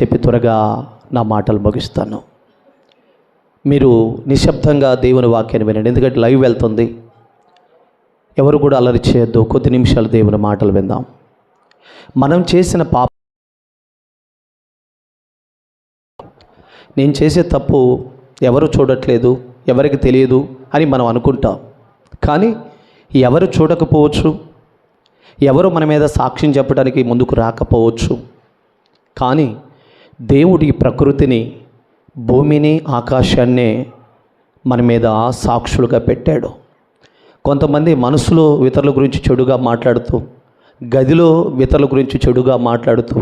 చెప్పి త్వరగా నా మాటలు ముగిస్తాను. మీరు నిశ్శబ్దంగా దేవుని వాక్యాన్ని వినండి, ఎందుకంటే లైవ్ వెళ్తుంది. ఎవరు కూడా అల్లరి చేయొద్దు. కొద్ది నిమిషాలు దేవుని మాటలు విందాం. మనం చేసిన పాపం, నేను చేసే తప్పు ఎవరు చూడట్లేదు, ఎవరికి తెలియదు అని మనం అనుకుంటాం. కానీ ఎవరు చూడకపోవచ్చు, ఎవరు మన మీద సాక్ష్యం చెప్పడానికి ముందుకు రాకపోవచ్చు. కానీ దేవుడి ప్రకృతిని, భూమిని, ఆకాశాన్నే మన మీద సాక్షులుగా పెట్టాడు. కొంతమంది మనసులో ఇతరుల గురించి చెడుగా మాట్లాడుతూ, గదిలో ఇతరుల గురించి చెడుగా మాట్లాడుతూ,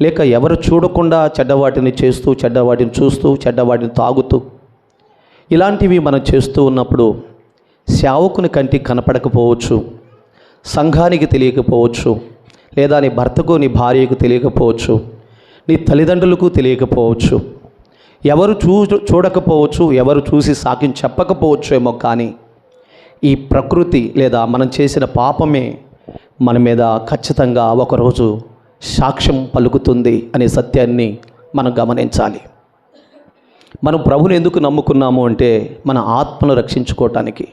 లేక ఎవరు చూడకుండా చెడ్డవాటిని చేస్తూ, చెడ్డవాటిని చూస్తూ, చెడ్డవాటిని తాగుతూ, ఇలాంటివి మనం చేస్తూ ఉన్నప్పుడు సేవకుని కంటికి కనపడకపోవచ్చు, సంఘానికి తెలియకపోవచ్చు, లేదా నీ భర్తకు, నీ భార్యకు తెలియకపోవచ్చు, నీ తల్లిదండ్రులకు తెలియకపోవచ్చు, ఎవరు చూడకపోవచ్చు, ఎవరు చూసి సాక్ష్యం చెప్పకపోవచ్చు ఏమో. కానీ ఈ ప్రకృతి లేదా మనం చేసిన పాపమే మన మీద ఖచ్చితంగా ఒకరోజు సాక్ష్యం పలుకుతుంది అనే సత్యాన్ని మనం గమనించాలి. మనం ప్రభుని ఎందుకు నమ్ముకున్నాము అంటే మన ఆత్మను రక్షించుకోవటానికి.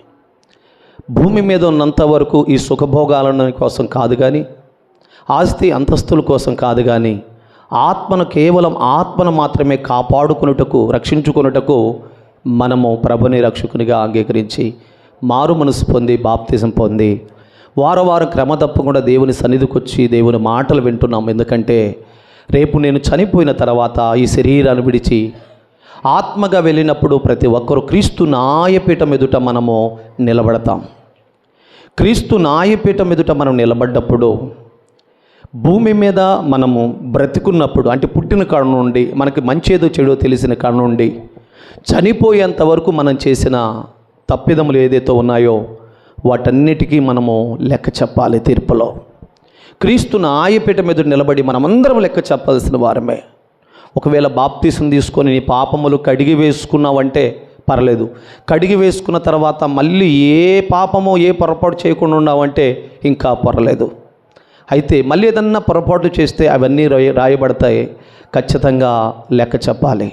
భూమి మీద ఉన్నంత వరకు ఈ సుఖభోగాల కోసం కాదు, కానీ ఆస్తి అంతస్తుల కోసం కాదు, కానీ ఆత్మను, కేవలం ఆత్మను మాత్రమే కాపాడుకున్నటకు, రక్షించుకున్నటకు మనము ప్రభుని రక్షకునిగా అంగీకరించి మారు మనసు పొంది బాప్తిజం పొంది వారం క్రమ తప్పకుండా దేవుని సన్నిధికి వచ్చి దేవుని మాటలు వింటున్నాము. ఎందుకంటే రేపు నేను చనిపోయిన తర్వాత ఈ శరీరాన్ని విడిచి ఆత్మగా వెళ్ళినప్పుడు ప్రతి ఒక్కరూ క్రీస్తు న్యాయపీఠం ఎదుట మనము నిలబడతాం. క్రీస్తు న్యాయపీఠం ఎదుట మనం నిలబడ్డప్పుడు, భూమి మీద మనము బ్రతికున్నప్పుడు, అంటే పుట్టిన కాడ నుండి మనకి మంచేదో చెడో తెలిసిన కాడ నుండి చనిపోయేంత వరకు మనం చేసిన తప్పిదములు ఏదైతే ఉన్నాయో వాటన్నిటికీ మనము లెక్క చెప్పాలి తీర్పులో. క్రీస్తు న్యాయపీఠం ఎదుట నిలబడి మనమందరం లెక్క చెప్పాల్సిన వారమే. ఒకవేళ బాప్తీసం తీసుకొని నీ పాపములు కడిగి వేసుకున్నావంటే పర్లేదు. కడిగి వేసుకున్న తర్వాత మళ్ళీ ఏ పాపమో ఏ పొరపాటు చేయకుండా ఉన్నావంటే ఇంకా పర్లేదు. అయితే మళ్ళీ ఏదన్నా పొరపాటు చేస్తే అవన్నీ రాయబడతాయి, ఖచ్చితంగా లెక్క చెప్పాలి.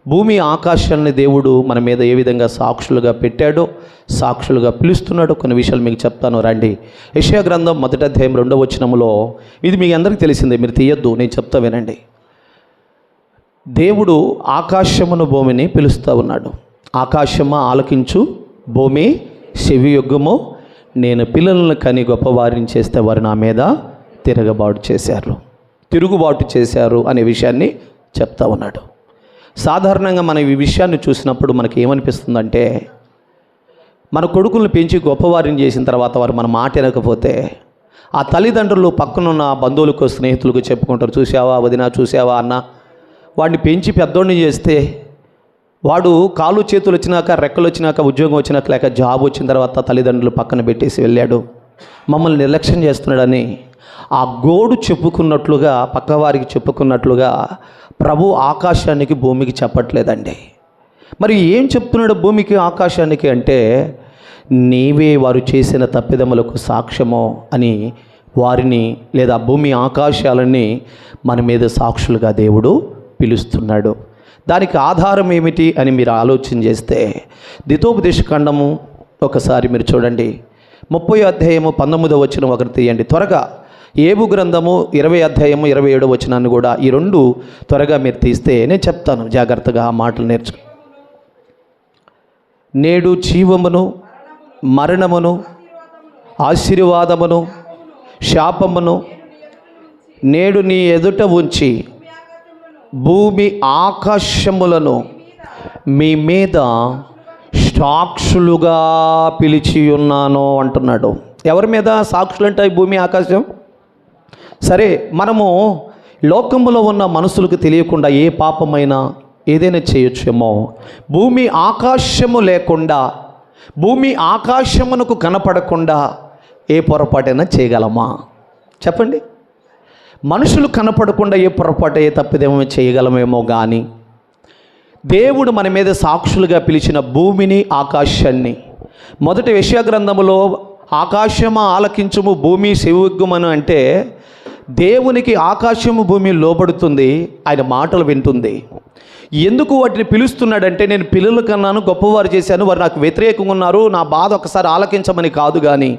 భూమి ఆకాశాన్ని దేవుడు మన మీద ఏ విధంగా సాక్షులుగా పెట్టాడో, సాక్షులుగా పిలుస్తున్నాడో కొన్ని విషయాలు మీకు చెప్తాను రండి. యెషయా గ్రంథం 1వ అధ్యాయం 2వ వచనంలో, ఇది మీ అందరికీ తెలిసిందే, మీరు తీయొద్దు, నేను చెప్తా వినండి. దేవుడు ఆకాశమును, భూమిని పిలుస్తూ ఉన్నాడు. ఆకాశమా ఆలకించు, భూమి చెవియొగ్గుము, నేను పిల్లలను కని గొప్పవారిని చేస్తే వారు నా మీద తిరుగుబాటు చేశారు అనే విషయాన్ని చెప్తా ఉన్నాడు. సాధారణంగా మనం ఈ విషయాన్ని చూసినప్పుడు మనకి ఏమనిపిస్తుందంటే, మన కొడుకులను పెంచి గొప్పవారిని చేసిన తర్వాత వారు మన మాట వినకపోతే ఆ తల్లిదండ్రులు పక్కనున్న బంధువులకు, స్నేహితులకు చెప్పుకుంటారు, చూసావా వదినా, చూసావా అన్న, వాడిని పెంచి పెద్దోడిని చేస్తే వాడు కాళ్ళు చేతులు వచ్చినాక, రెక్కలు వచ్చినాక, ఉద్యోగం వచ్చినాక, లేక జాబ్ వచ్చిన తర్వాత తల్లిదండ్రులు పక్కన పెట్టేసి వెళ్ళాడు, మమ్మల్ని నిర్లక్ష్యం చేస్తున్నాడని ఆ గోడు చెప్పుకున్నట్లుగా, పక్కవారికి చెప్పుకున్నట్లుగా ప్రభు ఆకాశానికి, భూమికి చెప్పట్లేదండి. మరి ఏం చెప్తున్నాడు భూమికి, ఆకాశానికి అంటే, నీవే వారు చేసిన తప్పిదములకు సాక్ష్యమో అని వారిని, లేదా భూమి ఆకాశాలని మన మీద సాక్షులుగా దేవుడు పిలుస్తున్నాడు. దానికి ఆధారం ఏమిటి అని మీరు ఆలోచన చేస్తే, ద్వితోపదేశకాండము ఒకసారి మీరు చూడండి, 30వ అధ్యాయము 19వ వచనం ఒకటి తీయండి త్వరగా. ఏబు గ్రంథము 20వ అధ్యాయము 27వ వచనాన్ని కూడా, ఈ రెండు త్వరగా మీరు తీస్తే నేను చెప్తాను, జాగ్రత్తగా ఆ మాటలు నేర్చు. నేడు జీవమును, మరణమును, ఆశీర్వాదమును, శాపమును నేడు నీ ఎదుట ఉంచి భూమి ఆకాశములను మీ మీద సాక్షులుగా పిలిచి ఉన్నాను అంటున్నాడు. ఎవరి మీద సాక్షులు అంటే భూమి, ఆకాశం? సరే, మనము లోకములో ఉన్న మనుషులకు తెలియకుండా ఏ పాపమైనా ఏదైనా చేయొచ్చేమో. భూమి ఆకాశము లేకుండా, భూమి ఆకాశమునకు కనపడకుండా ఏ పొరపాటైనా చేయగలమా? చెప్పండి. మనుషులు కనపడకుండా ఏ పొరపాటు, ఏ తప్పిదేమో చేయగలమేమో. కానీ దేవుడు మన మీద సాక్షులుగా పిలిచిన భూమిని, ఆకాశాన్ని, మొదటి యెషయా గ్రంథములో ఆకాశమా ఆలకించుము, భూమి చెవియొగ్గుమను అంటే దేవునికి ఆకాశము భూమి లోబడుతుంది, ఆయన మాటలు వింటుంది. ఎందుకు వాటిని పిలుస్తున్నాడంటే, నేను పిల్లల కన్నాను, గొప్పవారు చేశాను, వారు నాకు వ్యతిరేకంగా ఉన్నారు, నా బాధ ఒకసారి ఆలకించమని కాదు, కానీ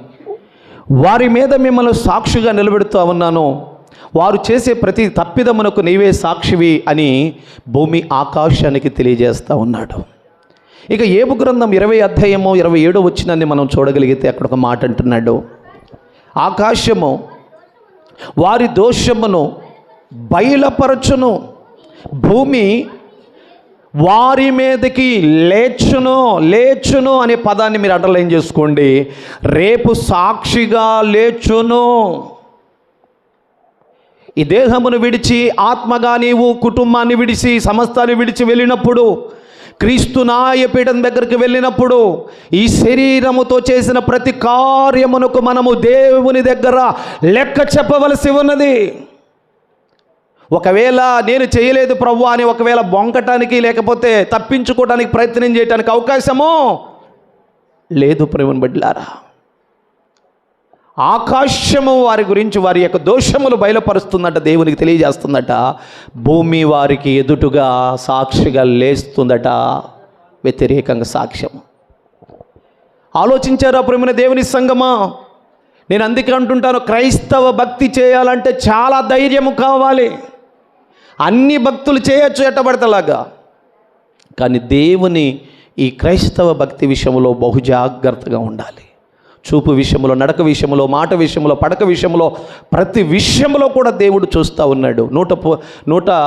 వారి మీద మిమ్మల్ని సాక్షిగా నిలబెడుతూ ఉన్నాను, వారు చేసే ప్రతి తప్పిదమునకు నీవే సాక్షివి అని భూమి ఆకాశానికి తెలియజేస్తూ ఉన్నాడు. ఇక యోబు గ్రంథం 20 అధ్యాయము 27 వచనాన్ని మనం చూడగలిగితే అక్కడ ఒక మాట అంటున్నాడు, ఆకాశము వారి దోషమును బయలుపరచును, భూమి వారి మీదకి లేచును అనే పదాన్ని మీరు అండర్లైన్ చేసుకోండి. రేపు సాక్షిగా లేచును. ఈ దేహమును విడిచి ఆత్మగా నీవు కుటుంబాన్ని విడిచి సమస్తాన్ని విడిచి వెళ్ళినప్పుడు, క్రీస్తు న్యాయపీఠం దగ్గరికి వెళ్ళినప్పుడు, ఈ శరీరముతో చేసిన ప్రతి కార్యమునకు మనము దేవుని దగ్గర లెక్క చెప్పవలసి ఉన్నది. ఒకవేళ నేను చేయలేదు ప్రభువా అని ఒకవేళ బొంకటానికి లేకపోతే తప్పించుకోవడానికి ప్రయత్నం చేయడానికి అవకాశమో లేదు. ప్రేమను బిడ్డలారా, ఆకాశము వారి గురించి వారి యొక్క దోషములు బయలుపరుస్తుందట, దేవునికి తెలియజేస్తుందట. భూమి వారికి ఎదుటుగా సాక్షిగా లేస్తుందట, వ్యతిరేకంగా సాక్ష్యము. ఆలోచించారా ప్రేమైన దేవుని సంగమా? నేను అందుకే అంటుంటాను, క్రైస్తవ భక్తి చేయాలంటే చాలా ధైర్యము కావాలి. అన్ని భక్తులు చేయొచ్చు ఎట్టబడతలాగా, కానీ దేవుని ఈ క్రైస్తవ భక్తి విషయంలో బహు జాగ్రత్తగా ఉండాలి. చూపు విషయంలో, నడక విషయంలో, మాట విషయంలో, పడక విషయంలో, ప్రతి విషయంలో కూడా దేవుడు చూస్తూ ఉన్నాడు. 100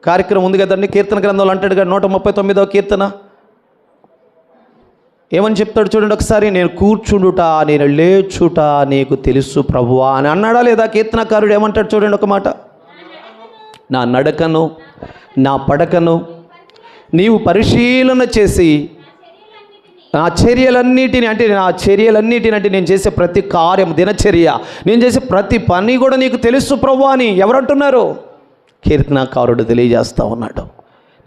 కార్యక్రమం ఉంది కదండి, కీర్తన గ్రంథంలో అంటాడు కదా, 139వ కీర్తన ఏమని చెప్తాడు చూడండి ఒకసారి, నేను కూర్చుండుట నేను లేచుట నీకు తెలుసు ప్రభువా అని అన్నాడా లేదా? కీర్తనకారుడు ఏమంటాడు చూడండి ఒక మాట, నా నడకను నా పడకను నీవు పరిశీలన చేసి నా చర్యలన్నిటిని అంటే నేను చేసే ప్రతి కార్యం, దినచర్య, నేను చేసే ప్రతి పని కూడా నీకు తెలుసు ప్రభువా అని ఎవరంటున్నారు? కీర్తనకారుడు తెలియజేస్తూ ఉన్నాడు.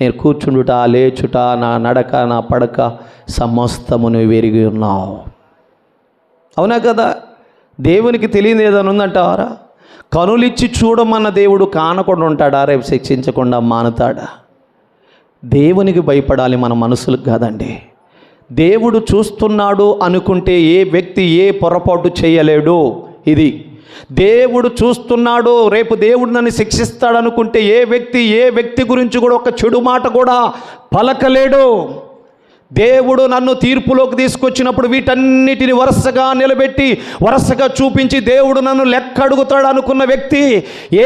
నేను కూర్చుండుట లేచుట నా నడక నా పడక సమస్తమును వెరిగి ఉన్నావు. అవునా కదా? దేవునికి తెలియదు ఏదైనా ఉందంటారా? కనులిచ్చి చూడమన్న దేవుడు కానకుండా ఉంటాడా? రేపు శిక్షించకుండా మానుతాడా? దేవునికి భయపడాలి, మన మనసులకు కాదండి. దేవుడు చూస్తున్నాడు అనుకుంటే ఏ వ్యక్తి ఏ పొరపాటు చేయలేడు. ఇది దేవుడు చూస్తున్నాడు, రేపు దేవుడు నన్ను శిక్షిస్తాడు అనుకుంటే ఏ వ్యక్తి గురించి కూడా ఒక చెడు మాట కూడా పలకలేడు. దేవుడు నన్ను తీర్పులోకి తీసుకొచ్చినప్పుడు వీటన్నిటిని వరుసగా నిలబెట్టి వరుసగా చూపించి దేవుడు నన్ను లెక్క అడుగుతాడు అనుకున్న వ్యక్తి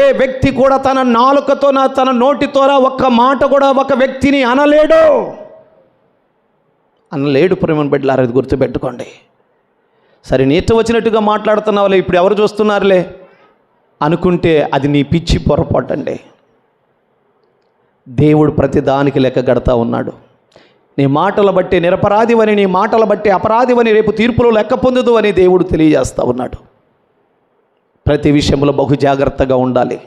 ఏ వ్యక్తి కూడా తన నాలుకతో తన నోటితోరా ఒక్క మాట కూడా ఒక వ్యక్తిని అనలేడు. ప్రేమను బిడ్డలారా, అది గుర్తుపెట్టుకోండి. సరే, నీట వచ్చినట్టుగా మాట్లాడుతున్నావులే, ఇప్పుడు ఎవరు చూస్తున్నారులే అనుకుంటే అది నీ పిచ్చి పొరపాటండి. దేవుడు ప్రతి దానికి లెక్క గడతా ఉన్నాడు. నీ మాటల బట్టి నిరపరాధివని, నీ మాటల బట్టి అపరాధివని, రేపు తీర్పులో లెక్క పొందుదు అని దేవుడు తెలియజేస్తూ ఉన్నాడు. ప్రతి విషయంలో బహు జాగ్రత్తగా ఉండాలి.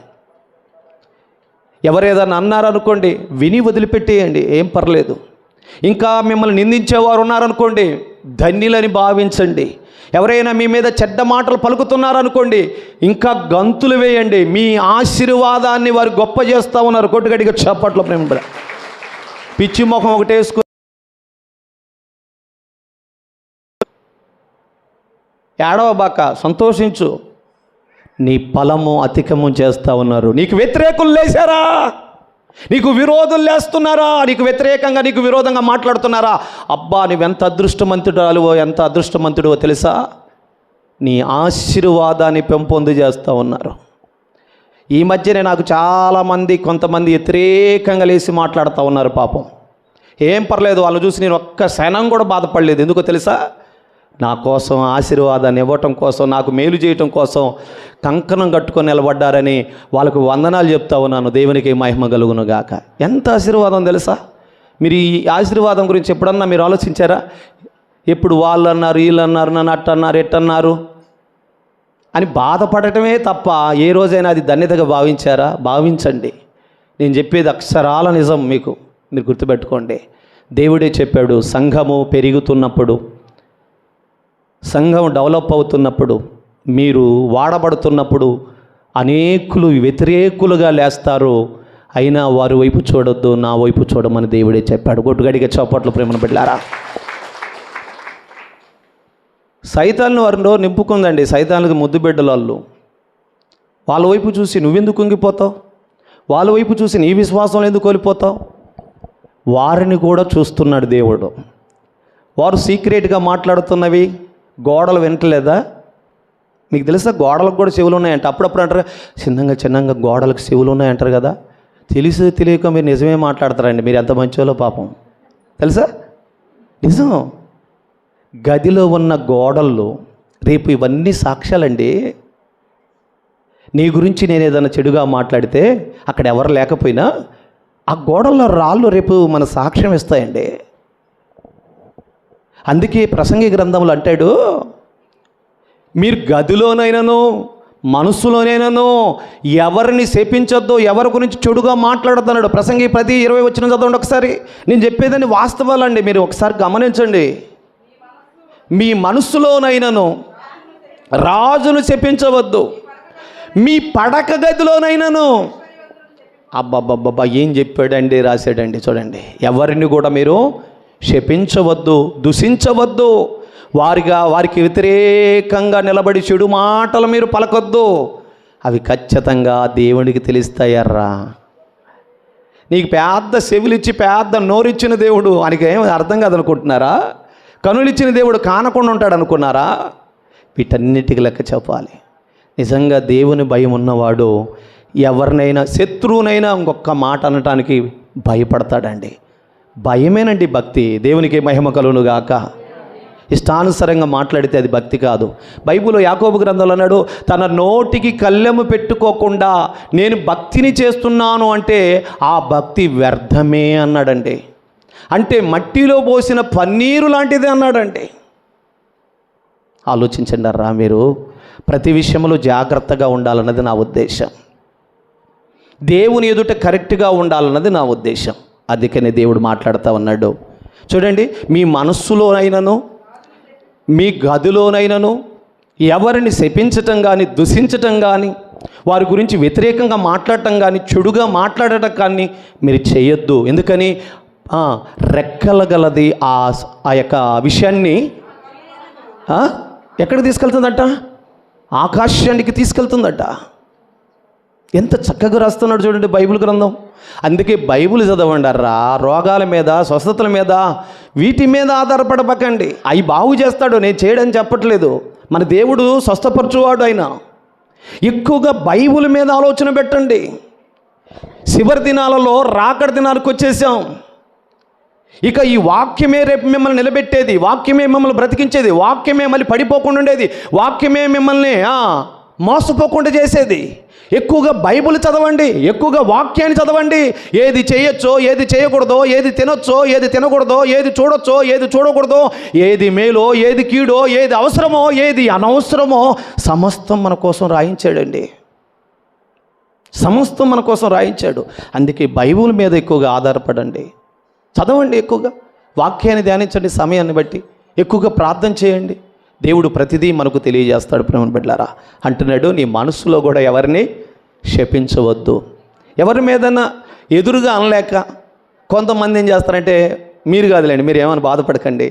ఎవరేదన్నా అన్నారనుకోండి, విని వదిలిపెట్టేయండి, ఏం పర్లేదు. ఇంకా మిమ్మల్ని నిందించేవారు ఉన్నారనుకోండి, ధన్యులని భావించండి. ఎవరైనా మీ మీద చెడ్డ మాటలు పలుకుతున్నారనుకోండి, ఇంకా గంతులు వేయండి. మీ ఆశీర్వాదాన్ని వారు గొప్ప చేస్తూ ఉన్నారు. కొట్టుగడిగా చప్పట్లు ప్రేమ. పిచ్చి ముఖం ఒకటి వేసుకుని ఏడవబాక, సంతోషించు. నీ ఫలము అధికము చేస్తూ ఉన్నారు. నీకు వ్యతిరేకులు లేచారా? నీకు విరోధులు లేస్తున్నారా? నీకు వ్యతిరేకంగా నీకు విరోధంగా మాట్లాడుతున్నారా? అబ్బా, నువ్వెంత అదృష్టమంతుడాలువో, ఎంత అదృష్టమంతుడో తెలుసా? నీ ఆశీర్వాదాన్ని పెంపొందు చేస్తూ ఉన్నారు. ఈ మధ్యనే నాకు చాలామంది కొంతమంది వ్యతిరేకంగా లేచి మాట్లాడుతూ ఉన్నారు. పాపం, ఏం పర్లేదు, వాళ్ళు చూసి నేను ఒక్క క్షణం కూడా బాధపడలేదు. ఎందుకో తెలుసా? నా కోసం ఆశీర్వాదాన్ని ఇవ్వటం కోసం, నాకు మేలు చేయటం కోసం కంకణం కట్టుకొని నిలబడ్డారని వాళ్ళకు వందనాలు చెప్తా ఉన్నాను. దేవునికి మహిమ కలుగును గాక. ఎంత ఆశీర్వాదం తెలుసా? మీరు ఈ ఆశీర్వాదం గురించి ఎప్పుడన్నా మీరు ఆలోచించారా? ఎప్పుడు వాళ్ళు అన్నారు, వీళ్ళు అన్నారు, నన్ను అట్టన్నారు, ఎట్టన్నారు అని బాధపడటమే తప్ప ఏ రోజైనా అది ధన్యతగా భావించారా? భావించండి. నేను చెప్పేది అక్షరాల నిజం. మీరు గుర్తుపెట్టుకోండి. దేవుడే చెప్పాడు, సంఘము పెరుగుతున్నప్పుడు, సంఘం డెవలప్ అవుతున్నప్పుడు మీరు వాడబడుతున్నప్పుడు అనేకులు వ్యతిరేకులుగా లేస్తారు, అయినా వారి వైపు చూడొద్దు, నా వైపు చూడమని దేవుడే చెప్పాడు. గొట్టుగడిగా చప్పట్లు ప్రేమను బిడ్డలారా. సైతాన్ని వారిలో నింపుకుందండి. సైతానికి ముద్దు బిడ్డలు వాళ్ళ వైపు చూసి నువ్వెందుకు కుంగిపోతావు, వాళ్ళ వైపు చూసి నీ విశ్వాసంలో ఎందుకు కోల్పోతావు. వారిని కూడా చూస్తున్నాడు దేవుడు. వారు సీక్రెట్గా మాట్లాడుతున్నవి గోడలు వింటలేదా? మీకు తెలుసా గోడలకు కూడా చెవులు ఉన్నాయంట. అప్పుడప్పుడు అంటారు చిన్నగా గోడలకు చెవులు ఉన్నాయంటారు కదా. తెలియక మీరు నిజమే మాట్లాడతారండి. మీరు ఎంత మంచోలో పాపం తెలుసా? నిజం. గదిలో ఉన్న గోడల్లో రేపు ఇవన్నీ సాక్ష్యాలండి. నీ గురించి నేను ఏదైనా చెడుగా మాట్లాడితే అక్కడ ఎవరు లేకపోయినా ఆ గోడల్లో రాళ్ళు రేపు మన సాక్ష్యం ఇస్తాయండి. అందుకే ప్రసంగి గ్రంథంలో అంటాడు, మీరు గదిలోనైనాను మనసులోనైనాను ఎవరిని శపించొద్దు, ఎవరి గురించి చెడుగా మాట్లాడుతున్నాడు. ప్రసంగి 10:20 వచ్చిన చదవండి ఒకసారి. నేను చెప్పేదని వాస్తవాలండి, మీరు ఒకసారి గమనించండి. మీ మనసులోనైనాను రాజును శపించవద్దు, మీ పడక గదిలోనైనాను. అబ్బబ్బబ్బబ్బా ఏం చెప్పాడండి, రాశాడండి. చూడండి, ఎవరిని కూడా మీరు శపించవద్దు, దూషించవద్దు, వారికి వ్యతిరేకంగా నిలబడి చెడు మాటలు మీరు పలకొద్దు. అవి ఖచ్చితంగా దేవునికి తెలుస్తాయర్రా. నీకు పెద్ద చెవులిచ్చి పెద్ద నోరిచ్చిన దేవుడు ఆయనకి ఏం అర్థం కాదనుకుంటున్నారా? కనులిచ్చిన దేవుడు కానకుండా ఉంటాడు అనుకున్నారా? వీటన్నిటికి లెక్క చెప్పాలి. నిజంగా దేవుని భయం ఉన్నవాడు ఎవరినైనా శత్రువునైనా ఇంకొక మాట అనటానికి భయపడతాడండి. భయమేనండి భక్తి. దేవునికి మహిమ కలుగును గాక. ఇష్టానుసారంగా మాట్లాడితే అది భక్తి కాదు. బైబిల్లో యాకోబు గ్రంథంలో అన్నాడు, తన నోటికి కళ్ళెము పెట్టుకోకుండా నేను భక్తిని చేస్తున్నాను అంటే ఆ భక్తి వ్యర్థమే అన్నాడండి. అంటే మట్టిలో పోసిన పన్నీరు లాంటిది అన్నాడండి. ఆలోచించండి రా, మీరు ప్రతి విషయంలో జాగ్రత్తగా ఉండాలన్నది నా ఉద్దేశం. దేవుని ఎదుట కరెక్ట్గా ఉండాలన్నది నా ఉద్దేశం. అందుకనే దేవుడు మాట్లాడుతూ ఉన్నాడు. చూడండి, మీ మనస్సులోనైనాను మీ గదిలోనైనాను ఎవరిని శపించటం కానీ దూషించటం కానీ వారి గురించి వ్యతిరేకంగా మాట్లాడటం కానీ చెడుగా మాట్లాడటం కానీ మీరు చేయొద్దు. ఎందుకని రెక్కల గలది ఆ యొక్క విషయాన్ని ఎక్కడ తీసుకెళ్తుందట? ఆకాశానికి తీసుకెళ్తుందట. ఎంత చక్కగా రాస్తున్నాడు చూడండి బైబిల్ గ్రంథం. అందుకే బైబిల్ చదవండారా. రోగాల మీద, స్వస్థతల మీద, వీటి మీద ఆధారపడబకండి. అవి బాగు చేస్తాడు, నేను చేయడని చెప్పట్లేదు. మన దేవుడు స్వస్థపరచువాడు. ఆయన ఎక్కువగా బైబిల్ మీద ఆలోచన పెట్టండి. చివరి దినాలలో రాకడ దినానికి వచ్చేసాం. ఇక ఈ వాక్యమే రేపు మిమ్మల్ని నిలబెట్టేది, వాక్యమే మిమ్మల్ని బ్రతికించేది, వాక్యమే మళ్ళీ పడిపోకుండా ఉండేది, వాక్యమే మిమ్మల్ని మోసపోకుండా చేసేది. ఎక్కువగా బైబిల్ చదవండి, ఎక్కువగా వాక్యాన్ని చదవండి. ఏది చేయొచ్చో, ఏది చేయకూడదో, ఏది తినొచ్చో, ఏది తినకూడదో, ఏది చూడొచ్చో, ఏది చూడకూడదో, ఏది మేలో, ఏది కీడో, ఏది అవసరమో, ఏది అనవసరమో సమస్తం మన కోసం రాయించాడండి. సమస్తం మన కోసం రాయించాడు. అందుకే బైబిల్ మీద ఎక్కువగా ఆధారపడండి. చదవండి, ఎక్కువగా వాక్యాన్ని ధ్యానించండి. సమయాన్ని బట్టి ఎక్కువగా ప్రార్థన చేయండి. దేవుడు ప్రతిదీ మనకు తెలియజేస్తాడు. ప్రేమను బిడ్డలారా, అంటున్నాడు, నీ మనసులో కూడా ఎవరిని శపించవద్దు. ఎవరి మీదన్నా ఎదురుగా అనలేక కొంతమంది ఏం చేస్తారంటే, మీరు కాదులేండి, మీరు ఏమని బాధపడకండి.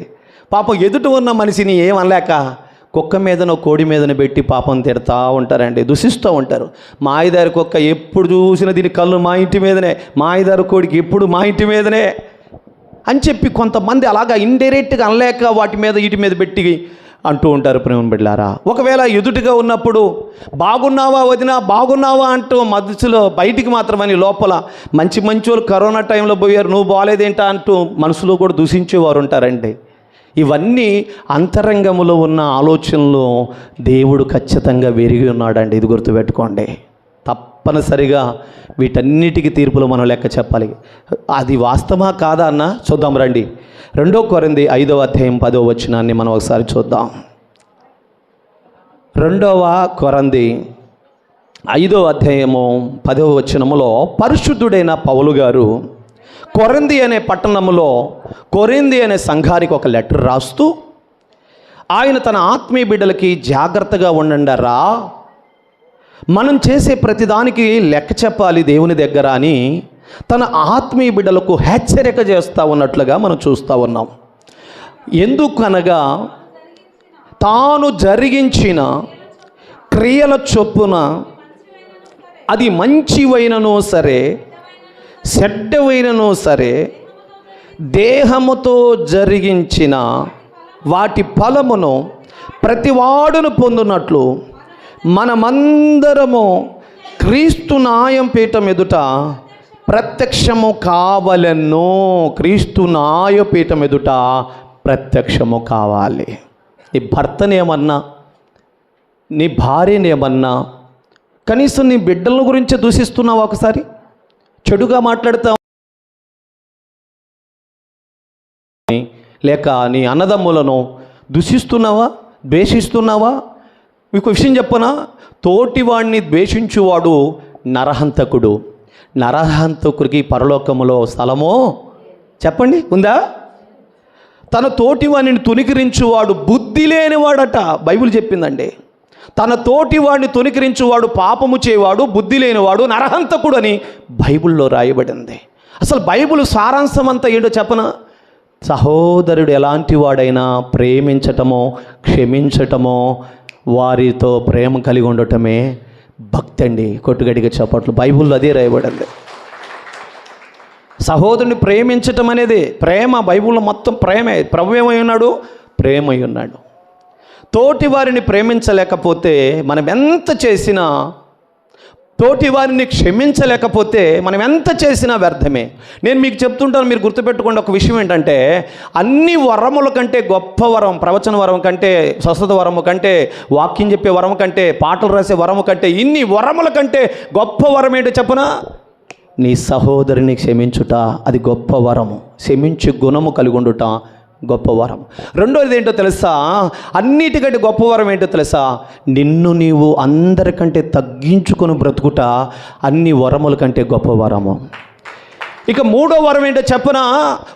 పాపం ఎదుట ఉన్న మనిషిని ఏమనలేక కుక్క మీదనో కోడి మీదనో పెట్టి పాపం తిడతా ఉంటారండి, దూషిస్తూ ఉంటారు. మా ఐదారు కుక్క ఎప్పుడు చూసినా దీని కళ్ళు మా ఇంటి మీదనే, మా ఐదారు కోడికి ఎప్పుడు మా ఇంటి మీదనే అని చెప్పి కొంతమంది అలాగా ఇండైరెక్ట్గా అనలేక వాటి మీద వీటి మీద పెట్టి అంటూ ఉంటారు. ప్రేమను బిడ్డలారా, ఒకవేళ ఎదుటిగా ఉన్నప్పుడు బాగున్నావా వదినా, బాగున్నావా అంటూ మధ్యలో బయటికి మాత్రమని లోపల మంచి వాళ్ళు కరోనా టైంలో పోయారు, నువ్వు బాగాలేదేంటా అంటూ మనసులో కూడా దూషించేవారు ఉంటారండి. ఇవన్నీ అంతరంగములో ఉన్న ఆలోచనలు దేవుడు ఖచ్చితంగా వెరిగి ఉన్నాడండి. ఇది గుర్తుపెట్టుకోండి. తప్పనిసరిగా వీటన్నిటికీ తీర్పులో మనం లెక్క చెప్పాలి. అది వాస్తవా కాదా అన్న చూద్దాం రండి. 2 కొరింథీ 5వ అధ్యాయం 10వ వచనాన్ని మనం ఒకసారి చూద్దాం. 2 కొరింథీ 5వ అధ్యాయము 10వ వచనములో పరిశుద్ధుడైన పౌలు గారు కొరింథీ అనే పట్టణములో కొరింథీ అనే సంఘానికి ఒక లెటర్ రాస్తూ ఆయన తన ఆత్మీయ బిడ్డలకి జాగ్రత్తగా ఉండండారా, మనం చేసే ప్రతిదానికి లెక్క చెప్పాలి దేవుని దగ్గర అని తన ఆత్మీయ బిడ్డలకు హెచ్చరిక చేస్తూ ఉన్నట్లుగా మనం చూస్తూ ఉన్నాం. ఎందుకనగా తాను జరిగించిన క్రియల చొప్పున అది మంచివైనను సరే చెడ్డవైనను సరే దేహముతో జరిగించిన వాటి ఫలమును ప్రతివాడును పొందునట్లు మనమందరము క్రీస్తు న్యాయపీఠం ఎదుట ప్రత్యక్షము కావలెను. క్రీస్తు న్యాయపీఠం ఎదుట ప్రత్యక్షము కావాలి. నీ భర్తనేమన్నా, నీ భార్యనేమన్నా, కనీసం నీ బిడ్డల గురించి దూషిస్తున్నావా? ఒకసారి చెడుగా మాట్లాడతావు, లేక నీ అన్నదమ్ములను దూషిస్తున్నావా, ద్వేషిస్తున్నావా? మీకు విషయం చెప్పనా, తోటివాడిని ద్వేషించువాడు నరహంతకుడు. నరహంతకుడికి పరలోకములో స్థలమో చెప్పండి ఉందా? తన తోటివాడిని తునికరించువాడు బుద్ధి లేనివాడట, బైబిల్ చెప్పిందండి. తన తోటివాడిని తునికరించువాడు పాపము చేయవాడు, బుద్ధి లేనివాడు, నరహంతకుడు అని బైబిల్లో రాయబడింది. అసలు బైబిల్ సారాంశం అంతా ఏంటో చెప్పనా? సహోదరుడు ఎలాంటి వాడైనా ప్రేమించటమో క్షమించటమో వారితో ప్రేమ కలిగి ఉండటమే భక్తి అండి. కొట్టుగడిగా చప్పట్లు, బైబిల్లో అదే రాయబడింది. సహోదరుని ప్రేమించటం అనేది ప్రేమ. బైబిల్లో మొత్తం ప్రేమే. ప్రభు ఏమై ఉన్నాడు? ప్రేమై ఉన్నాడు. తోటి వారిని ప్రేమించలేకపోతే మనం ఎంత చేసినా, తోటి వారిని క్షమించలేకపోతే మనం ఎంత చేసినా వ్యర్థమే. నేను మీకు చెప్తుంటాను, మీరు గుర్తుపెట్టుకోండి. ఒక విషయం ఏంటంటే, అన్ని వరముల కంటే గొప్ప వరం, ప్రవచన వరం కంటే, స్వస్థత వరము కంటే, వాక్యం చెప్పే వరము కంటే, పాటలు రాసే వరము కంటే, ఇన్ని వరముల కంటే గొప్ప వరం ఏంటో చెప్పనా? నీ సహోదరిని క్షమించుట, అది గొప్ప వరము. క్షమించే గుణము కలిగి ఉండుట గొప్ప వరం. రెండోది ఏంటో తెలుసా? అన్నిటికంటే గొప్ప వరం ఏంటో తెలుసా? నిన్ను నీవు అందరికంటే తగ్గించుకొని బ్రతుకుట అన్ని వరముల కంటే గొప్ప వరము. ఇక మూడో వరం ఏంటో చెప్పనా?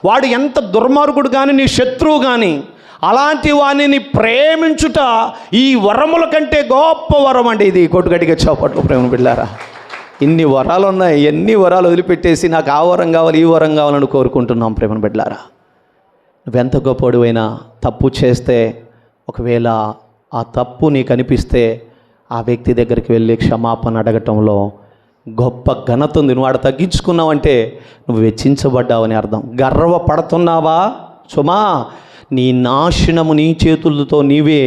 వాడు ఎంత దుర్మార్గుడు కానీ, నీ శత్రువు కానీ, అలాంటి వాణిని ప్రేమించుట ఈ వరముల కంటే గొప్ప వరం అండి. ఇది కొట్టుగడిగా చప్పట్లు ప్రేమ బిడ్డలారా. ఇన్ని వరాలు ఉన్నాయి, ఎన్ని వరాలు వదిలిపెట్టేసి నాకు ఆ వరం కావాలి, ఈ వరం కావాలని కోరుకుంటున్నాం ప్రేమ బిడ్డలారా. నువ్వెంత గొప్పవాడివైనా తప్పు చేస్తే, ఒకవేళ ఆ తప్పు నీకు అనిపిస్తే ఆ వ్యక్తి దగ్గరికి వెళ్ళి క్షమాపణ అడగటంలో గొప్ప ఘనత ఉంది. నువ్వు ఆడ తగ్గించుకున్నావంటే నువ్వు వెచ్చించబడ్డావని అర్థం. గర్వపడుతున్నావా సుమా? నీ నాశనము నీ చేతులతో నీవే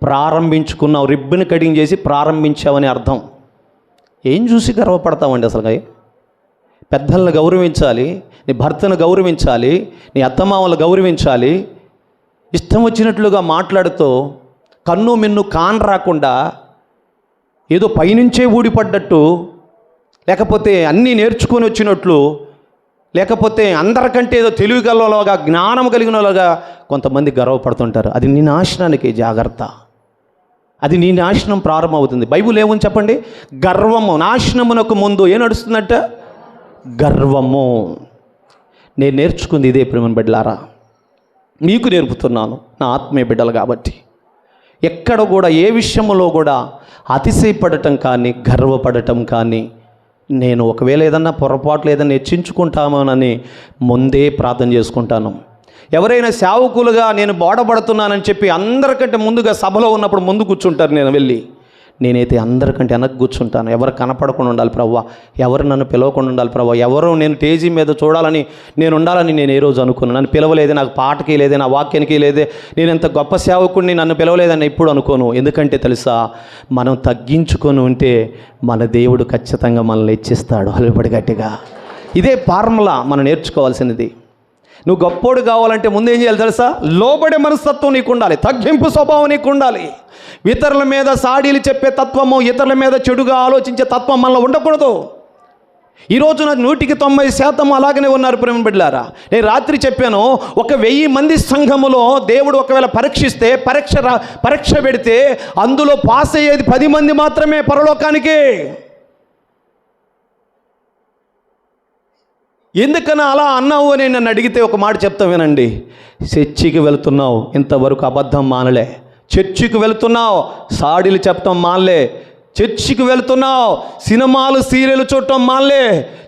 ప్రారంభించుకున్నావు. రిబ్బన్ కటింగ్ చేసి ప్రారంభించావని అర్థం. ఏం చూసి గర్వపడతావండి అసలు? పెద్దలను గౌరవించాలి, నీ భర్తను గౌరవించాలి, నీ అత్తమామలు గౌరవించాలి. ఇష్టం వచ్చినట్లుగా మాట్లాడుతూ కన్ను మిన్ను కాన్ రాకుండా ఏదో పైనుంచే ఊడిపడ్డట్టు, లేకపోతే అన్నీ నేర్చుకొని వచ్చినట్లు, లేకపోతే అందరికంటే ఏదో తెలివి గలలాగా, జ్ఞానం కలిగిన వాళ్ళగా కొంతమంది గర్వపడుతుంటారు. అది నీ నాశనానికి జాగ్రత్త. అది నీ నాశనం ప్రారంభమవుతుంది. బైబిల్ ఏమని చెప్పండి? గర్వము, నాశనమునకు ముందు ఏం నడుస్తుందంట? గర్వము. నేను నేర్చుకుంది ఇదే ప్రేమ బిడ్డలారా, మీకు నేర్పుతున్నాను, నా ఆత్మీయ బిడ్డలు కాబట్టి. ఎక్కడ కూడా ఏ విషయంలో కూడా అతిశయపడటం కానీ, గర్వపడటం కానీ, నేను ఒకవేళ ఏదన్నా పొరపాట్లు ఏదన్నా హెచ్చించుకుంటామోనని ముందే ప్రార్థన చేసుకుంటాను. ఎవరైనా సేవకులుగా నేను బోడబడుతున్నానని చెప్పి అందరికంటే ముందుగా సభలో ఉన్నప్పుడు ముందు కూర్చుంటారు. నేను వెళ్ళి నేనైతే అందరికంటే వెనక కూర్చుంటాను. ఎవరు కనపడకుండా ఉండాలి ప్రభువా, ఎవరు నన్ను పిలవకుండా ఉండాలి ప్రభువా, ఎవరు నేను స్టేజీ మీద చూడాలని నేను ఉండాలని నేను ఏ రోజు అనుకున్నాను. నన్ను పిలవలేదే, నాకు పాటకి లేదే, నా వాక్యానికి లేదే, నేను ఎంత గొప్ప సేవకుడిని, నన్ను పిలవలేదని ఎప్పుడు అనుకోను. ఎందుకంటే తెలుసా, మనం తగ్గించుకొని ఉంటే మన దేవుడు ఖచ్చితంగా మనల్ని హెచ్చిస్తాడు. అలబడి గట్టిగా. ఇదే ఫార్ములా మనం నేర్చుకోవాల్సినది. నువ్వు గొప్పోడు కావాలంటే ముందు ఏం చేయాలి తెలుసా? లోబడే మనస్తత్వం నీకు ఉండాలి, తగ్గింపు స్వభావం నీకు ఉండాలి. ఇతరుల మీద సాడీలు చెప్పే తత్వము, ఇతరుల మీద చెడుగా ఆలోచించే తత్వం మనలో ఉండకూడదు. ఈరోజు నాకు 100% అలాగనే ఉన్నారు ప్రేమ బిడ్డలారా. నేను రాత్రి చెప్పాను, 1000 మంది సంఘములో దేవుడు ఒకవేళ పరీక్షిస్తే, పరీక్ష పెడితే అందులో పాస్ అయ్యేది 10 మంది మాత్రమే పరలోకానికి. ఎందుకని అలా అన్నావు అని నన్ను అడిగితే ఒక మాట చెప్తా వినండి. చర్చికి వెళ్తున్నావు, ఇంతవరకు అబద్ధం మానలే. చర్చికి వెళ్తున్నావు, సాడీలు చెప్పటం మానలే. చర్చికి వెళ్తున్నావు, సినిమాలు సీరియల్ చూడటం మానలే.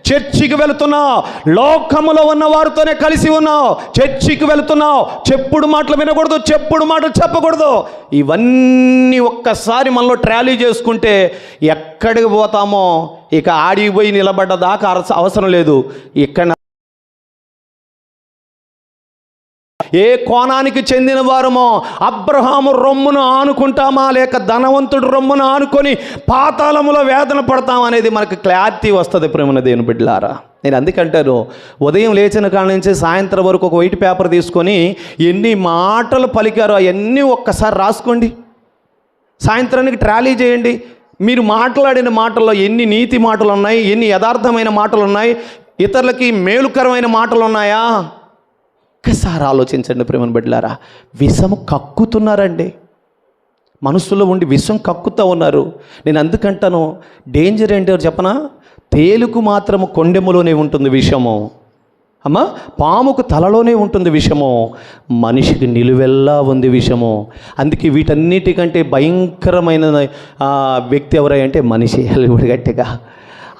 చర్చికి వెళ్తున్నావు, లోకములో ఉన్న వారితోనే కలిసి ఉన్నావు. చర్చికి వెళ్తున్నావు, చెప్పుడు మాటలు వినకూడదు, చెప్పుడు మాటలు చెప్పకూడదు. ఇవన్నీ ఒక్కసారి మనలో ట్రాలీ చేసుకుంటే ఎక్కడికి పోతామో ఇక ఆడికి పోయి నిలబడ్డ దాకా అవసరం లేదు. ఇక్కడ ఏ కోణానికి చెందిన వారమో అబ్రహాము రొమ్మును ఆనుకుంటామా లేక ధనవంతుడు రొమ్మును ఆనుకొని పాతాళములో వేదన పడతామనేది మనకు క్లారిటీ వస్తుంది. ప్రేమన దేవుని బిడ్డలారా, నేను అందుకంటాను, ఉదయం లేచిన కాడ నుంచి సాయంత్రం వరకు ఒక వైట్ పేపర్ తీసుకొని ఎన్ని మాటలు పలికారో అవన్నీ ఒక్కసారి రాసుకోండి. సాయంత్రానికి ట్రాలీ చేయండి. మీరు మాట్లాడిన మాటల్లో ఎన్ని నీతి మాటలు ఉన్నాయి, ఎన్ని యథార్థమైన మాటలు ఉన్నాయి, ఇతరులకి మేలుకరమైన మాటలు ఉన్నాయా? ఒక్కసారి ఆలోచించండి ప్రేమను బిడ్డలారా. విషము కక్కుతున్నారండి, మనసులో ఉండి విషం కక్కుతూ ఉన్నారు. నేను అందుకంటాను, డేంజర్ ఏంటో చెప్పనా? తేలుకు మాత్రము కొండెములోనే ఉంటుంది విషము, అమ్మా పాముకు తలలోనే ఉంటుంది విషము, మనిషికి నిలువెల్లా ఉంది విషము. అందుకే వీటన్నిటికంటే భయంకరమైన వ్యక్తి ఎవరంటే మనిషి. గట్టిగా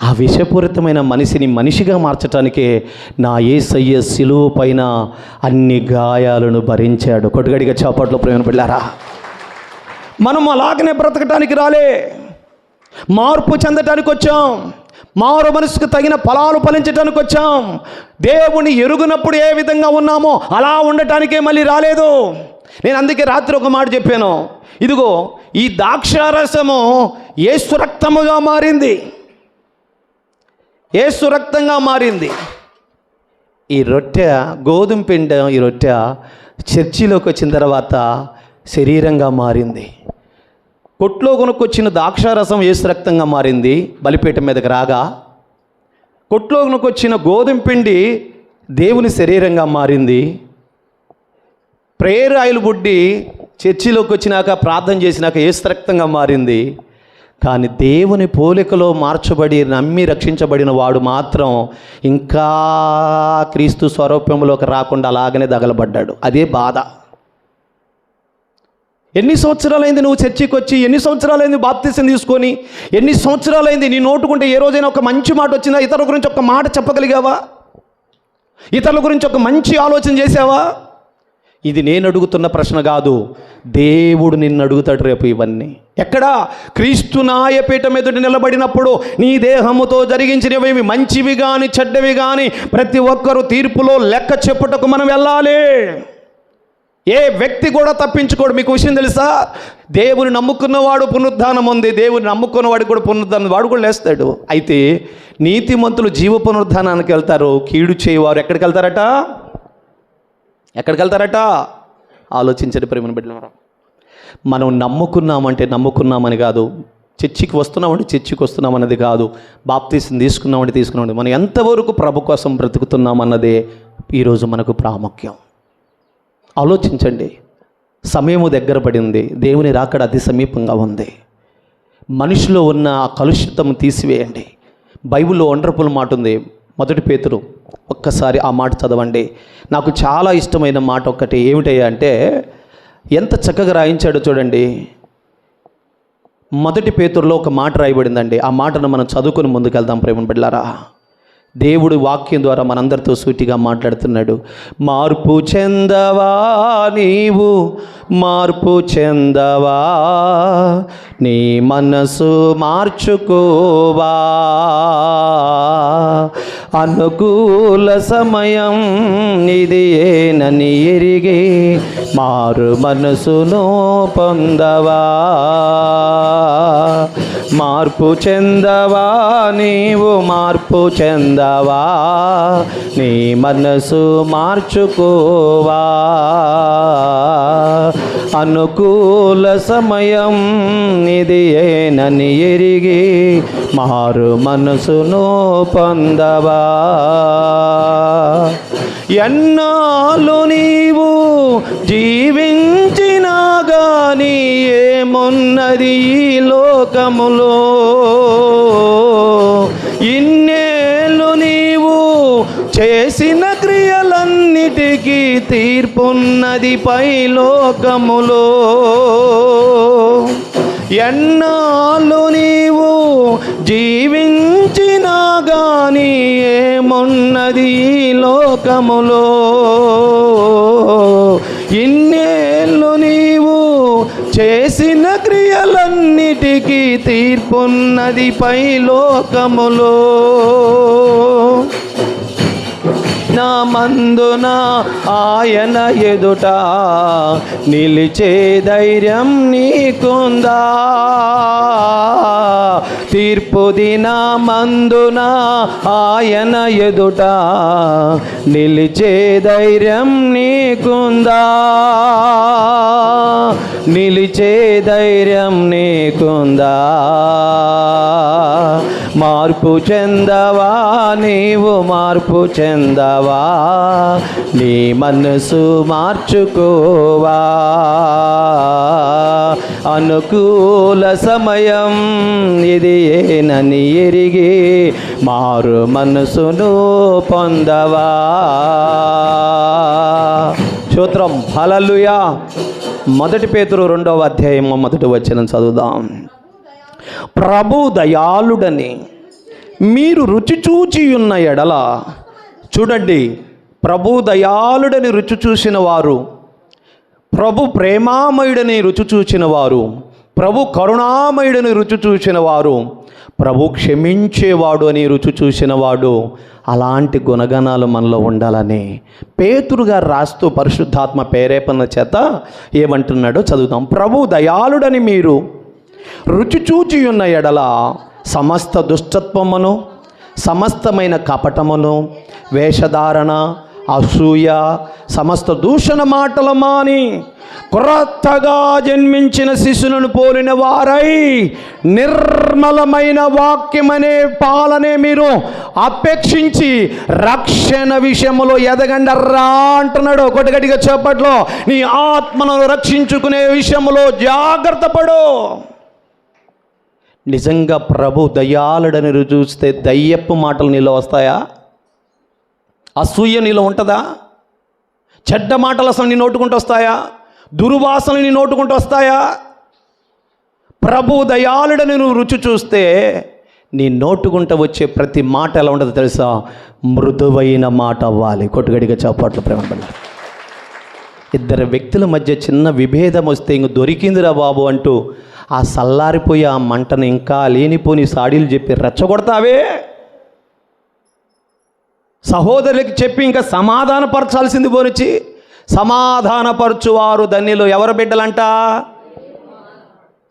ఆ విషపూరితమైన మనిషిని మనిషిగా మార్చటానికే నా యేసయ్య శిలువ పైన అన్ని గాయాలను భరించాడు. కొట్టుగడిగా చాపట్లో ప్రేమ బిడ్డలారా, మనం అలాగనే బ్రతకటానికి రాలే, మార్పు చెందటానికి వచ్చాం. మారు మనసుకు తగిన ఫలాలు ఫలించటానికి వచ్చాం. దేవుని ఎరుగునప్పుడు ఏ విధంగా ఉన్నామో అలా ఉండటానికే మళ్ళీ రాలేదు. నేను అందుకే రాత్రి ఒక మాట చెప్పాను, ఇదిగో ఈ ద్రాక్షారసము యేసు రక్తముగా మారింది, యేసు రక్తంగా మారింది. ఈ రొట్టె గోధుమ పిండి, ఈ రొట్టె చర్చిలోకి వచ్చిన తర్వాత శరీరంగా మారింది. కొట్లో కొనుక్కొచ్చిన ద్రాక్షారసం యేసు రక్తంగా మారింది బలిపీఠం మీదకి రాగా. కొట్లో కొనుక్కొచ్చిన గోధుమ పిండి దేవుని శరీరంగా మారింది. ప్రేయర్ ఆయిల్ బుడ్డి చర్చిలోకి వచ్చినాక ప్రార్థన చేసినాక యేసు రక్తంగా మారింది. కానీ దేవుని పోలికలో మార్చబడి నమ్మి రక్షించబడిన వాడు మాత్రం ఇంకా క్రీస్తు స్వరూపంలోకి రాకుండా అలాగనే దగలబడ్డాడు. అదే బాధ. ఎన్ని సంవత్సరాలైంది నువ్వు చర్చికి వచ్చి, ఎన్ని సంవత్సరాలైంది బాప్తిసం తీసుకొని, ఎన్ని సంవత్సరాలైంది నీ నోటుకుంటే ఏ రోజైనా ఒక మంచి మాట వచ్చిందా? ఇతరుల గురించి ఒక మాట చెప్పగలిగావా? ఇతరుల గురించి ఒక మంచి ఆలోచన చేసావా? ఇది నేను అడుగుతున్న ప్రశ్న కాదు, దేవుడు నిన్ను అడుగుతాడు రేపు ఇవన్నీ. ఎక్కడా? క్రీస్తు న్యాయపీఠం ఎదుట నిలబడినప్పుడు నీ దేహముతో జరిగించినవి మంచివి కానీ చెడ్డవి కానీ ప్రతి ఒక్కరూ తీర్పులో లెక్క చెప్పుటకు మనం వెళ్ళాలి. ఏ వ్యక్తి కూడా తప్పించుకోడు. మీకు విషయం తెలుసా? దేవుని నమ్ముకున్నవాడు పునరుద్ధానం ఉంది, దేవుని నమ్ముకున్నవాడికి కూడా పునరుద్ధానం, వాడు కూడా లేస్తాడు. అయితే నీతిమంతులు జీవ పునరుద్ధానానికి వెళ్తారు, కీడు చేయవారు ఎక్కడికి వెళ్తారట? ఎక్కడికి వెళ్తారట? ఆలోచించండి ప్రేమను బిడ్డలారా. మనం నమ్ముకున్నామంటే నమ్ముకున్నామని కాదు, చర్చికి వస్తున్నామంటే చర్చికి వస్తున్నామన్నది కాదు, బాప్తీసం తీసుకున్నామంటే తీసుకున్నామంటే మనం ఎంతవరకు ప్రభు కోసం బ్రతుకుతున్నామన్నదే ఈరోజు మనకు ప్రాముఖ్యం. ఆలోచించండి. సమయము దగ్గర పడింది, దేవుని రాకడ అతి సమీపంగా ఉంది. మనిషిలో ఉన్న ఆ కలుషితం తీసివేయండి. బైబిల్లో వండర్ఫుల్ మాట ఉంది, 1 పేతురు, ఒక్కసారి ఆ మాట చదవండి. నాకు చాలా ఇష్టమైన మాట ఒక్కటి ఏమిటయ్యా అంటే, ఎంత చక్కగా రాయించాడో చూడండి. 1 పేతురులో ఒక మాట రాయబడిందండి. ఆ మాటను మనం చదువుకొని ముందుకెళ్దాం ప్రేమ బిడ్డలారా. దేవుడు వాక్యం ద్వారా మనందరితో సూటిగా మాట్లాడుతున్నాడు. మార్పు చెందవా నీవు, మార్పు చెందవా, నీ మనసు మార్చుకోవా, అనుకూల సమయం ఇది ఏనని ఎరిగి మారు మనసును పొందవా, మార్పు చెందవా నీవు, మార్పు చెందవా, నీ మనసు మార్చుకోవా, అనుకూల సమయం ఇది ఏనని ఎరిగి మారు మనసును పొందవా. ఎన్నాళ్ళు నీవు జీవించినా గాని ఏమున్నది ఈ లోకములో, ఇన్నేళ్ళు నీవు చేసిన క్రియలన్నిటికీ తీర్పున్నది పైలోకములో. ఎన్నాళ్ళు నీవు జీవించినా గాని ఏమున్నది ఈ లోకములో. ఇన్నేళ్ళు నీవు చేసిన క్రియలన్నిటికీ తీర్పున్నది పైలోకములో. నా మందున ఆయన ఎదుట నిలిచే ధైర్యం నీకుందా. తీర్పు దినమందున ఆయన ఎదుట నిలిచే ధైర్యం నీకుందా. నిలిచే ధైర్యం నీకుందా. మార్పు చెందవా నీవు, మార్పు చెందవా, నీ మనసు మార్చుకోవా. అనుకూల సమయం ఇది ఏనని ఎరిగి మారు మనసును పొందవా. స్తోత్రం, హల్లెలూయా. 1 పేతురు 2వ అధ్యాయం 1వ వచనం చదువుదాం. ప్రభు దయాళుడని మీరు రుచి చూచి ఉన్న ఎడల, చూడండి, ప్రభు దయాళుడని రుచి చూసిన వారు, ప్రభు ప్రేమామయుడని రుచి చూచిన వారు, ప్రభు కరుణామయుడని రుచి చూసిన వారు, ప్రభు క్షమించేవాడు అని రుచి చూసిన వాడు, అలాంటి గుణగణాలు మనలో ఉండాలని పేతురు గారు రాస్తూ పరిశుద్ధాత్మ ప్రేరేపణ చేత ఏమంటున్నాడో చదువుదాం. ప్రభు దయాళుడని మీరు రుచి చూచి ఉన్న ఎడల సమస్త దుష్టత్వమును, సమస్తమైన కపటమును, వేషధారణ, అసూయ, సమస్త దూషణ మాటలు మాని క్రొత్తగా జన్మించిన శిశువులను పోలిన వారై నిర్మలమైన వాక్యమనే పాలనే మీరు అపేక్షించి రక్షణ విషయంలో ఎదగండర్రా అంటున్నాడు. కొట్టగట్టిగా చెప్పట్లో, నీ ఆత్మను రక్షించుకునే విషయంలో జాగ్రత్త పడు. నిజంగా ప్రభు దయాళుడని చూస్తే దయ్యపు మాటలు నీలో వస్తాయా? అసూయ నీలో ఉంటుందా? చెడ్డ మాటలు అసలు నీ నోటుకుంటూ వస్తాయా? దుర్వాసనలు నీ నోటుకుంటూ వస్తాయా? ప్రభు దయాళుడని నువ్వు రుచి చూస్తే నీ నోటుకుంటూ వచ్చే ప్రతి మాట ఎలా ఉండదో తెలుసా? మృదువైన మాట అవ్వాలి. కొట్టుగడిగా చప్పట్లు ప్రేమ. ఇద్దరు వ్యక్తుల మధ్య చిన్న విభేదం వస్తే ఇంక దొరికిందిరా బాబు అంటూ ఆ సల్లారిపోయి ఆ మంటను ఇంకా లేనిపోని సాడీలు చెప్పి రెచ్చగొడతావే. సహోదరులకి చెప్పి ఇంకా సమాధానపరచాల్సింది పోనిచ్చి, సమాధానపరచువారు ధన్యులు. ఎవరు బిడ్డలంట?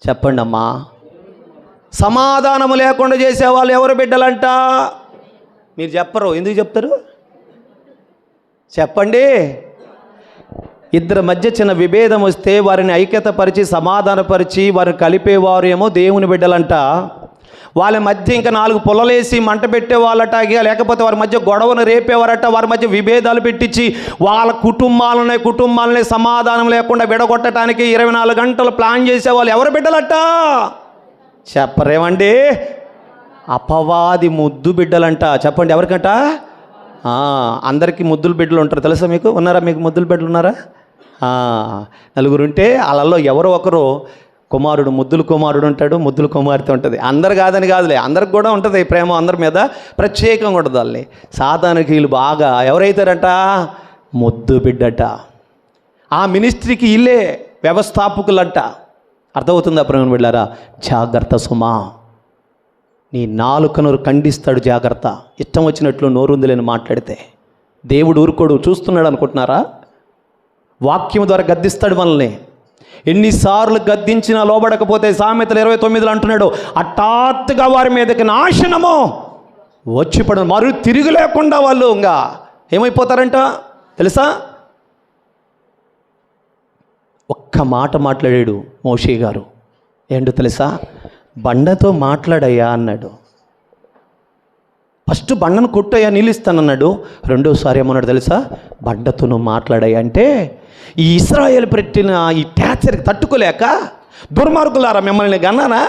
చెప్పండి అమ్మా. సమాధానము లేకుండా చేసేవాళ్ళు ఎవరు బిడ్డలంట? మీరు చెప్పరు, ఎందుకు చెప్తారు? చెప్పండి. ఇద్దరి మధ్య చిన్న విభేదం వస్తే వారిని ఐక్యతపరిచి సమాధానపరిచి వారిని కలిపేవారు ఏమో దేవుని బిడ్డలంట. వాళ్ళ మధ్య ఇంకా 4 పుల్లలేసి మంట పెట్టేవాళ్ళట, లేకపోతే వారి మధ్య గొడవను రేపేవారట, వారి మధ్య విభేదాలు పెట్టించి వాళ్ళ కుటుంబాలనే సమాధానం లేకుండా విడగొట్టడానికి 24 గంటలు ప్లాన్ చేసేవాళ్ళు ఎవరు బిడ్డలట? చెప్పరేమండి? అపవాది ముద్దు బిడ్డలంట. చెప్పండి, ఎవరికంట? అందరికీ ముద్దుల బిడ్డలు ఉంటారు తెలుసా మీకు? ఉన్నారా మీకు ముద్దుల బిడ్డలు ఉన్నారా? 4 ఉంటే వాళ్ళల్లో ఎవరో ఒకరు కుమారుడు, ముద్దుల కుమారుడు ఉంటాడు, ముద్దుల కుమార్తె ఉంటుంది. అందరు కాదని కాదులే, అందరికి కూడా ఉంటుంది ప్రేమ, అందరి మీద ప్రత్యేకంగా ఉంటుంది. వాళ్ళని సాతానికి వీళ్ళు బాగా ఎవరైతారంట? ముద్దు బిడ్డట. ఆ మినిస్ట్రీకి ఇల్లే వ్యవస్థాపకులంట. అర్థమవుతుందా ప్రేమ బిడ్డారా? జాగ్రత్త సుమా. నీ నాలుకను ఖండిస్తాడు, జాగ్రత్త. ఇష్టం వచ్చినట్లు నోరుందులేని మాట్లాడితే దేవుడు ఊరుకోడు, చూస్తున్నాడు అనుకుంటున్నారా? వాక్యం ద్వారా గద్దిస్తాడు మనల్ని. ఎన్నిసార్లు గద్దించినా లోబడకపోతే సామెతలు 29 అంటున్నాడు, హఠాత్తుగా వారి మీదకి నాశనము వచ్చిపడు. మరు తిరిగి లేకుండా వాళ్ళు ఇంకా ఏమైపోతారంట తెలుసా? ఒక్క మాట మాట్లాడాడు మోషే గారు. ఏంటో తెలుసా? బండతో మాట్లాడయ్యా అన్నాడు. ఫస్ట్ బండను కొట్టయ్యా, నిలుస్తానన్నాడు. రెండోసారి ఏమన్నాడు తెలుసా? బండతో నువ్వు మాట్లాడయ్యా అంటే ఈ ఇశ్రాయేలు పెట్టిన ఈ టార్చర్కి తట్టుకోలేక, దుర్మార్గులారా మిమ్మల్ని గన్నానా,